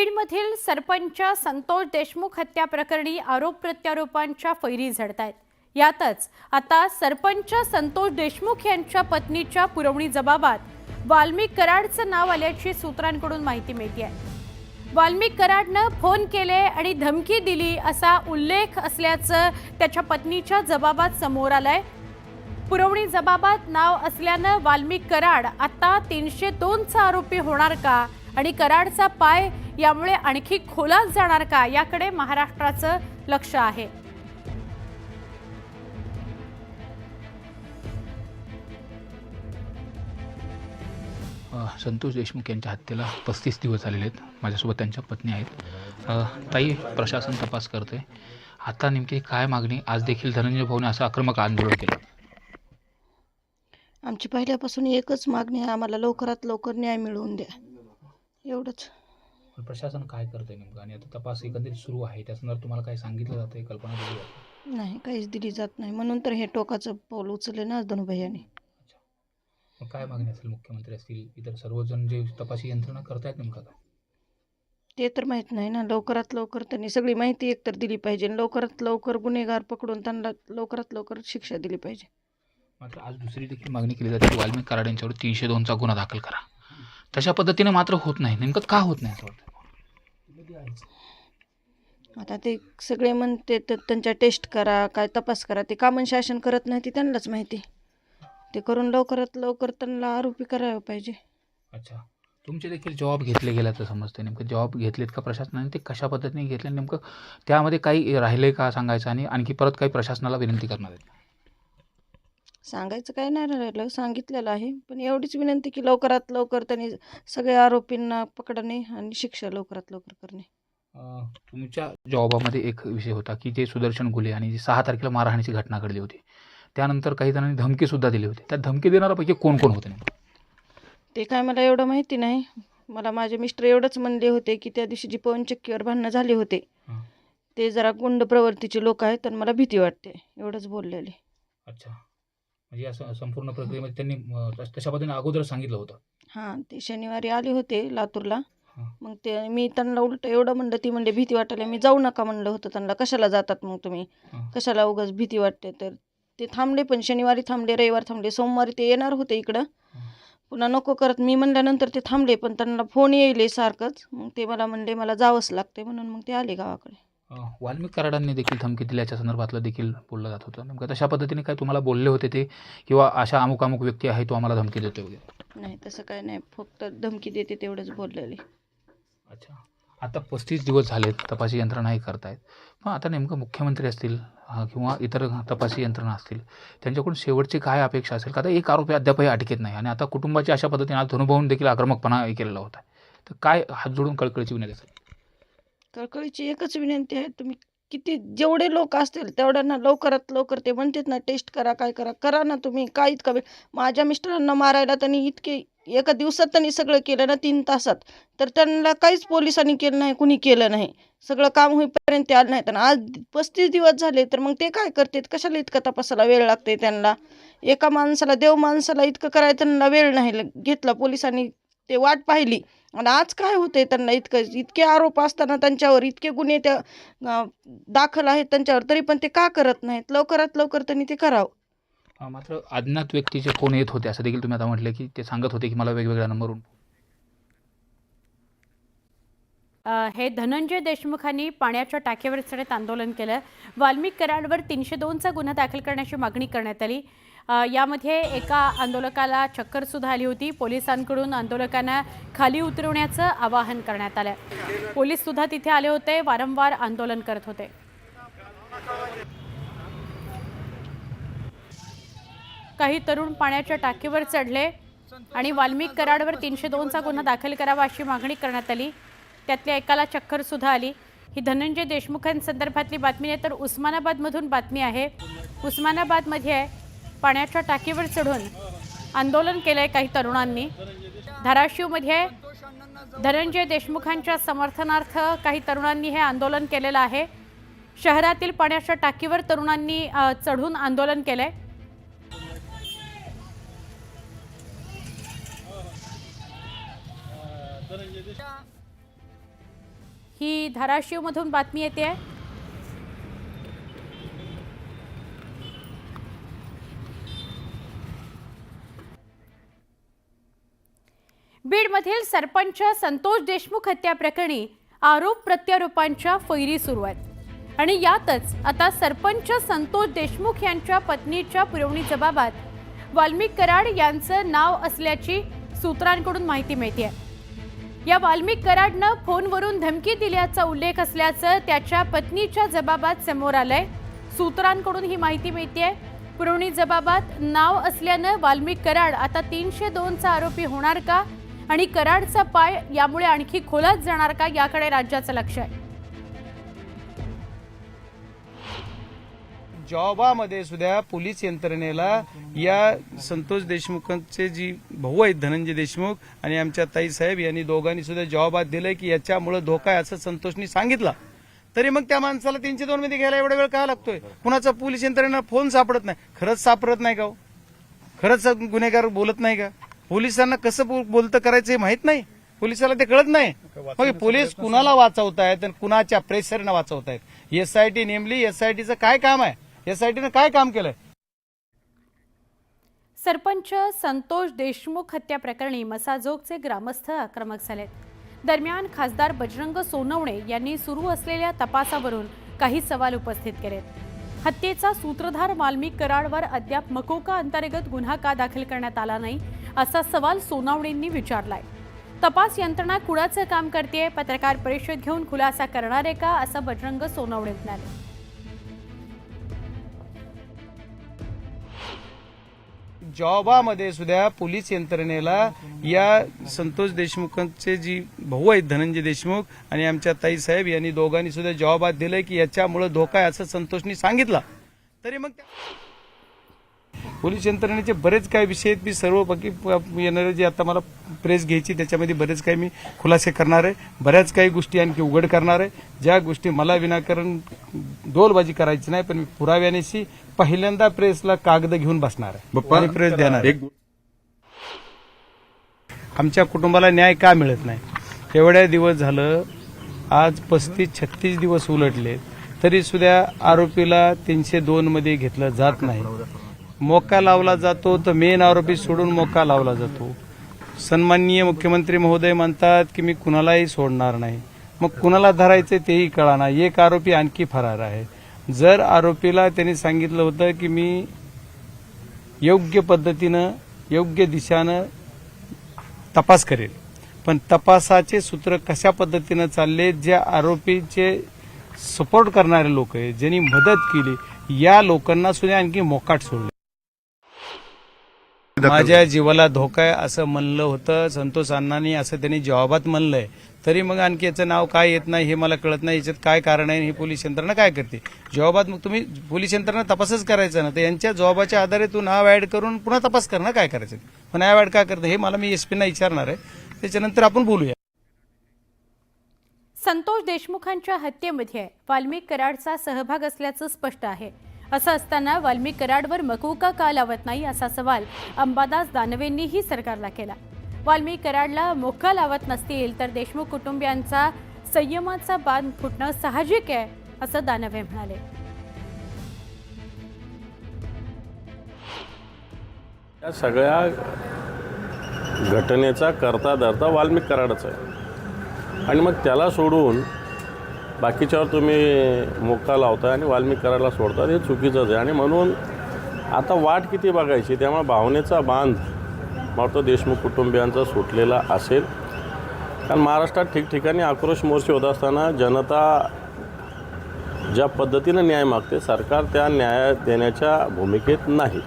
बीडमधील सरपंच संतोष देशमुख हत्या प्रकरणी आरोप प्रत्यारोपांच्या फैरी झडतायत। यातच आता सरपंच संतोष देशमुख यांच्या पत्नीच्या पुरवणी जबाबात वाल्मिक कराडचं नाव आल्याची सूत्रांकडून माहिती मिळते। वाल्मिक कराडनं फोन केले आणि धमकी दिली असा उल्लेख असल्याचं त्याच्या पत्नीच्या जबाबात समोर आलंय। पुरवणी जबाबात नाव असल्यानं वाल्मिक कराड आता 302 चा आरोपी होणार का आणि कराडचा पाय यामुळे आणखी खोलात जाणार का याकडे महाराष्ट्राचं लक्ष आहे। संतोष देशमुख यांच्या हत्येला 35 दिवस झालेले आहेत। माझ्यासोबत त्यांच्या पत्नी आहेत। ताई, प्रशासन तपास करते, आता नेमकी काय मागणी? आज देखील धनंजय भाऊने असं आक्रमक आंदोलन केलं। आमची पहिल्यापासून एकच मागणी आहे, आम्हाला लवकरात लवकर न्याय मिळवून द्या, एवढंच। प्रशासन काय करते नेमकं आणि आता तपास एकंदरीत सुरू आहे, त्या संदर्भात तुम्हाला काय सांगितलं जातं, कल्पना दिली जाते? नाही, काहीच दिली जात नाही, म्हणून तर हे टोकाचं पाऊल उचलले ना धनुभाईंनी। मग काय मागणी असेल? मुख्यमंत्री असतील, इतर सर्वजण जे तपासी यंत्रणा करतायत नेमकं काय? ते तर माहीत नाही ना। लवकरात लवकर त्यांनी सगळी माहिती एकतर दिली पाहिजे, लवकरात लवकर गुन्हेगार पकडून त्यांना लवकरात लवकर शिक्षा दिली पाहिजे। मात्र आज दुसरी देखील मागणी केली जाते की वाल्मिक कराड यांच्यावर 302 चा गुन्हा दाखल करा। तशा पद्धतीने मात्र होत नाही, नेमकं का होत नाही असं वाटतं? आता ते सगळे म्हणते तर त्यांच्या टेस्ट करा, काय तपास करा, ते कामन शासन करत नाही, ते त्यांनाच माहिती। ते करून लवकरात लवकर त्यांना आरोपी करायला पाहिजे। अच्छा, तुमचे देखील जबाब घेतले गेल्याचं समजते, नेमकं जबाब घेतलेत का प्रशासनाने? ते कशा पद्धतीने घेतले, नेमकं त्यामध्ये काही राहिले का सांगायचं आणि आणखी परत काही प्रशासनाला विनंती करणार आहेत? सांगायचं काय नाही राहिलं, सांगितलेलं आहे, पण एवढीच विनंती की लवकरात लवकर त्यांनी सगळ्या आरोपींना पकडणे आणि शिक्षा लवकरात लवकर करणे। तुमच्या जबाबामध्ये एक विषय होता की जे सुदर्शन घुले आणि जी 6 तारखेला मारहाणीची घटना घडली होती, त्यानंतर काही जणांनी धमकीसुद्धा दिली होती। त्या धमकी देणाऱ्यापैकी कोण कोण होते नेमकं? ते काय मला एवढं माहिती नाही। मला माझे मिस्टर एवढंच म्हणले होते की त्या दिवशी जी पवनचक्कीवर भांडणं झाले होते ते जरा गुंड प्रवृत्तीचे लोक आहेत, तर मला भीती वाटते, एवढंच बोललेले। अच्छा, म्हणजे असं संपूर्ण प्रक्रियेमध्ये त्यांनी तशा पद्धतीने अगोदर सांगितलं होतं? हां, ते शनिवारी आले होते लातूरला, मग ते मी त्यांना उलट एवढं म्हणलं, ती म्हणले भीती वाटायला, मी जाऊ नका म्हणलं होतं त्यांना, कशाला जातात मग तुम्ही, कशाला उगाच भीती वाटते, तर ते थांबले, पण शनिवारी थांबले, रविवार थांबले, सोमवारी ते येणार होते इकडं, पुन्हा नको करत मी म्हणल्यानंतर ते थांबले, पण त्यांना फोन येईल सारखंच, मग ते मला म्हणले मला जावंच लागते, म्हणून मग ते आले गावाकडे। वाल्मिक कराडांनी देखील धमकी दिल्याच्या संदर्भातलं देखील बोललं जात होतं, नेमकं तशा पद्धतीने काय तुम्हाला बोलले होते ते, किंवा अशा अमुक अमुक व्यक्ती आहे तो आम्हाला धमकी देतो वगैरे? नाही, तसं काय नाही, फक्त धमकी देते तेवढंच बोललेले। अच्छा, आता 35 दिवस झालेत, तपासी यंत्रणाही करतायत, पण आता नेमकं मुख्यमंत्री असतील किंवा इतर तपासी यंत्रणा असतील, त्यांच्याकडून शेवटची काय अपेक्षा असेल? का आता एक आरोपी अद्यापही अटकेत नाही आणि आता कुटुंबाची अशा पद्धतीने आज धनुभाऊन देखील आक्रमकपणा केलेला होता, तर काय हात जोडून कळकळीची विनंती असेल? कळकळीची एकच विनंती आहे, तुम्ही किती जेवढे लोक असतील तेवढ्यांना लवकरात लवकर, ते म्हणतात ना टेस्ट करा, काय करा, करा ना तुम्ही। काय इतका वेळ माझ्या मिस्टरांना मारायला त्यांनी इतके एका दिवसात त्यांनी सगळं केलं ना, 3 तासात, तर त्यांना काहीच पोलिसांनी केलं नाही, कुणी केलं नाही, सगळं काम होईपर्यंत ते आलं नाहीत। आणि आज 35 दिवस झाले, तर मग ते काय करतात? कशाला इतका तपासाला वेळ लागते त्यांना? एका माणसाला, देव माणसाला इतकं करायला त्यांना वेळ नाही घेतला, पोलिसांनी ते वाट पाहिली, आणि आज काय होते त्यांना? इतके आरोप असताना त्यांच्यावर, इतके गुन्हे त्या दाखल आहेत त्यांच्यावर, तरी पण ते का करत नाहीत? लवकरात लवकर त्यांनी ते करावं। मात्र अज्ञात व्यक्तीचे फोन येत होते असं देखील तुम्ही आता म्हटलं की ते सांगत होते की मला वेगवेगळ्या नंबरवरून। हे धनंजय देशमुखांनी पाण्याच्या टाकीवर चढत आंदोलन केलं। वाल्मिक कराडवर 302 चा गुन्हा दाखल करण्याची मागणी करण्यात आली। यामध्ये एका आंदोलकाला चक्कर सुद्धा आली होती। पोलिसांकडून आंदोलकांना खाली उतरवण्याचं आवाहन करण्यात आलं। पोलीस सुद्धा तिथे आले होते, वारंवार आंदोलन करत होते। काही तरुण पाण्याच्या टाकीवर चढले आणि वाल्मिक कराडवर 302 चा गुन्हा दाखल करावा अशी मागणी करण्यात आली। त्यातल्या एकाला चक्कर सुद्धा आली। ही धनंजय देशमुखांसंदर्भातली बातमी आहे, तर उस्मानाबादमधून बातमी आहे। उस्मानाबादमध्ये पाण्याच्या टाकीवर चढून आंदोलन केलंय काही तरुणांनी। धाराशिवमध्ये धनंजय देशमुखांच्या समर्थनार्थ काही तरुणांनी हे आंदोलन केलेलं आहे। शहरातील पाण्याच्या टाकीवर तरुणांनी चढून आंदोलन केलंय। ही धाराशिवमधून बातमी येते आहे. बीडमधील सरपंच संतोष देशमुख हत्या प्रकरणी आरोप प्रत्यारोपांच्या फैरी सुरू आहेत आणि यातच आता सरपंच संतोष देशमुख यांच्या पत्नीच्या पुरवणी जबाबात वाल्मिक कराड यांचं नाव असल्याची सूत्रांकडून माहिती मिळते. या वाल्मिक कराडनं फोनवरून धमकी दिल्याचा उल्लेख असल्याचं त्याच्या पत्नीच्या जबाबात समोर आलंय. सूत्रांकडून ही माहिती मिळते. पुरवणी जबाबात नाव असल्यानं वाल्मिक कराड आता 302चा आरोपी होणार का आणि कराडचा पाय यामुळे आणखी खोलात जाणार का याकडे राज्याचं लक्ष आहे. जॉबामध्ये सुद्धा पोलीस यंत्रणेला या संतोष देशमुखांचे जी भाऊ आहेत धनंजय देशमुख आणि आमच्या ताईसाहेब यांनी दोघांनी सुद्धा जॉबात दिलंय की याच्यामुळे धोका आहे असं संतोषनी सांगितलं. तरी मग त्या माणसाला 302 मध्ये घ्यायला एवढा वेळ का लागतोय? कुणाचा पोलीस यंत्रणेला फोन सापडत नाही. खरंच सापडत नाही का हो? खरंच गुन्हेगार बोलत नाही का? पोलिसांना कसं बोलतं करायचं हे माहित नाही. पोलिसाला ते कळत नाही. मग पोलीस कुणाला वाचवतायत आणि कुणाच्या प्रेशरनं वाचवतायत? एसआयटी नेमली. एसआयटीचं काय काम आहे? एसआयटीनं काय काम केलंय? सरपंच संतोष देशमुख हत्या प्रकरणी मसाजोगचे ग्रामस्थ आक्रमक झालेत. दरम्यान खासदार बजरंग सोनवणे यांनी सुरू असलेल्या तपासावरून काही सवाल उपस्थित केलेत. हत्येचा सूत्रधार वाल्मिक कराडवर अद्याप मकोका अंतर्गत गुन्हा का दाखल करण्यात आला नाही असा सवाल सोनवणेंनी विचारलाय. तपास यंत्रणा कुणाचं काम करते? पत्रकार परिषद घेऊन खुलासा करणार आहे का असं बजरंग सोनवणे म्हणाले. जॉबामध्ये सुद्धा पोलीस यंत्रणेला या संतोष देशमुखांचे जी भाऊ आहेत धनंजय देशमुख आणि आमच्या ताईसाहेब यांनी दोघांनी सुद्धा जॉबात दिलंय की याच्यामुळे धोका आहे असं संतोषनी सांगितलं. तरी मग पोलीस यंत्रणेचे बरेच काही विषय आहेत. मी सर्व बाकी येणारे जे आता मला प्रेस घ्यायची त्याच्यामध्ये बरेच काही मी खुलासे करणार आहे. बऱ्याच काही गोष्टी आणखी उघड करणार आहे. ज्या गोष्टी मला विनाकारण डोलबाजी करायची नाही, पण मी पुराव्यानेशी पहिल्यांदा प्रेसला कागद घेऊन बसणार आहे आणि प्रेस देणार आहे. आमच्या कुटुंबाला न्याय का मिळत नाही? एवढ्या दिवस झालं, आज 35-36 दिवस उलटले, तरी सुद्धा आरोपीला 302 मध्ये घेतलं जात नाही. मोका लावला जातो तर मेन आरोपी सोडून मोका लावला जातो. सन्माननीय मुख्यमंत्री महोदय म्हणतात की मी कुणालाही सोडणार नाही. मग कुणाला धरायचं तेही कळाना. एक आरोपी आणखी फरार आहे. जर आरोपीला त्यांनी सांगितलं होतं की मी योग्य पद्धतीनं योग्य दिशानं तपास करेल, पण तपासाचे सूत्र कशा पद्धतीनं चालले, ज्या आरोपीचे सपोर्ट करणारे लोक आहेत, ज्यांनी मदत केली, या लोकांना सुद्धा आणखी मोकाट सोडले. माझ्या जीवाला धोका आहे असं म्हणलं होतं संतोष अण्णांनी, असं त्यांनी जवाबात म्हणलंय. तरी मग आणखी याचं नाव काय येत नाही हे मला कळत नाही. याच्यात काय कारण आहे? हे पोलीस यंत्रणा काय करते? जवाबात मग तुम्ही पोलीस यंत्रणा तपासच करायचा ना, तर यांच्या जवाबाच्या आधारे तू नाव ऍड करून पुन्हा तपास करणं काय करायचं? पण नाव ऍड काय करतं हे मला मी एसपींना विचारणार आहे. त्याच्यानंतर आपण बोलूया. संतोष देशमुखांच्या हत्येमध्ये वाल्मिक कराडचा सहभाग असल्याचं स्पष्ट आहे. असं असताना वाल्मिक कराडवर मकोका का लावत नाही असा सवाल अंबादास दानवेंनीही सरकारला केला. वाल्मिक कराडला मोका लावत नसतील तर देशमुख कुटुंबियांचा संयमाचा बांध फुटणं साहजिक आहे असं दानवे म्हणाले. या सगळ्या घटनेचा करता धरता वाल्मिक कराडच आहे आणि मग त्याला सोडून बाकीच्यावर तुम्ही मोका लावताय आणि वाल्मिक कराडला सोडतात, हे चुकीचंच आहे. आणि म्हणून आता वाट किती बघायची? त्यामुळे भावनेचा बांध मला तो देशमुख कुटुंबियांचा सुटलेला असेल. कारण महाराष्ट्रात ठिकठिकाणी आक्रोश मोर्चे होत असताना जनता ज्या पद्धतीनं न्याय मागते, सरकार त्या न्याय देण्याच्या भूमिकेत नाही.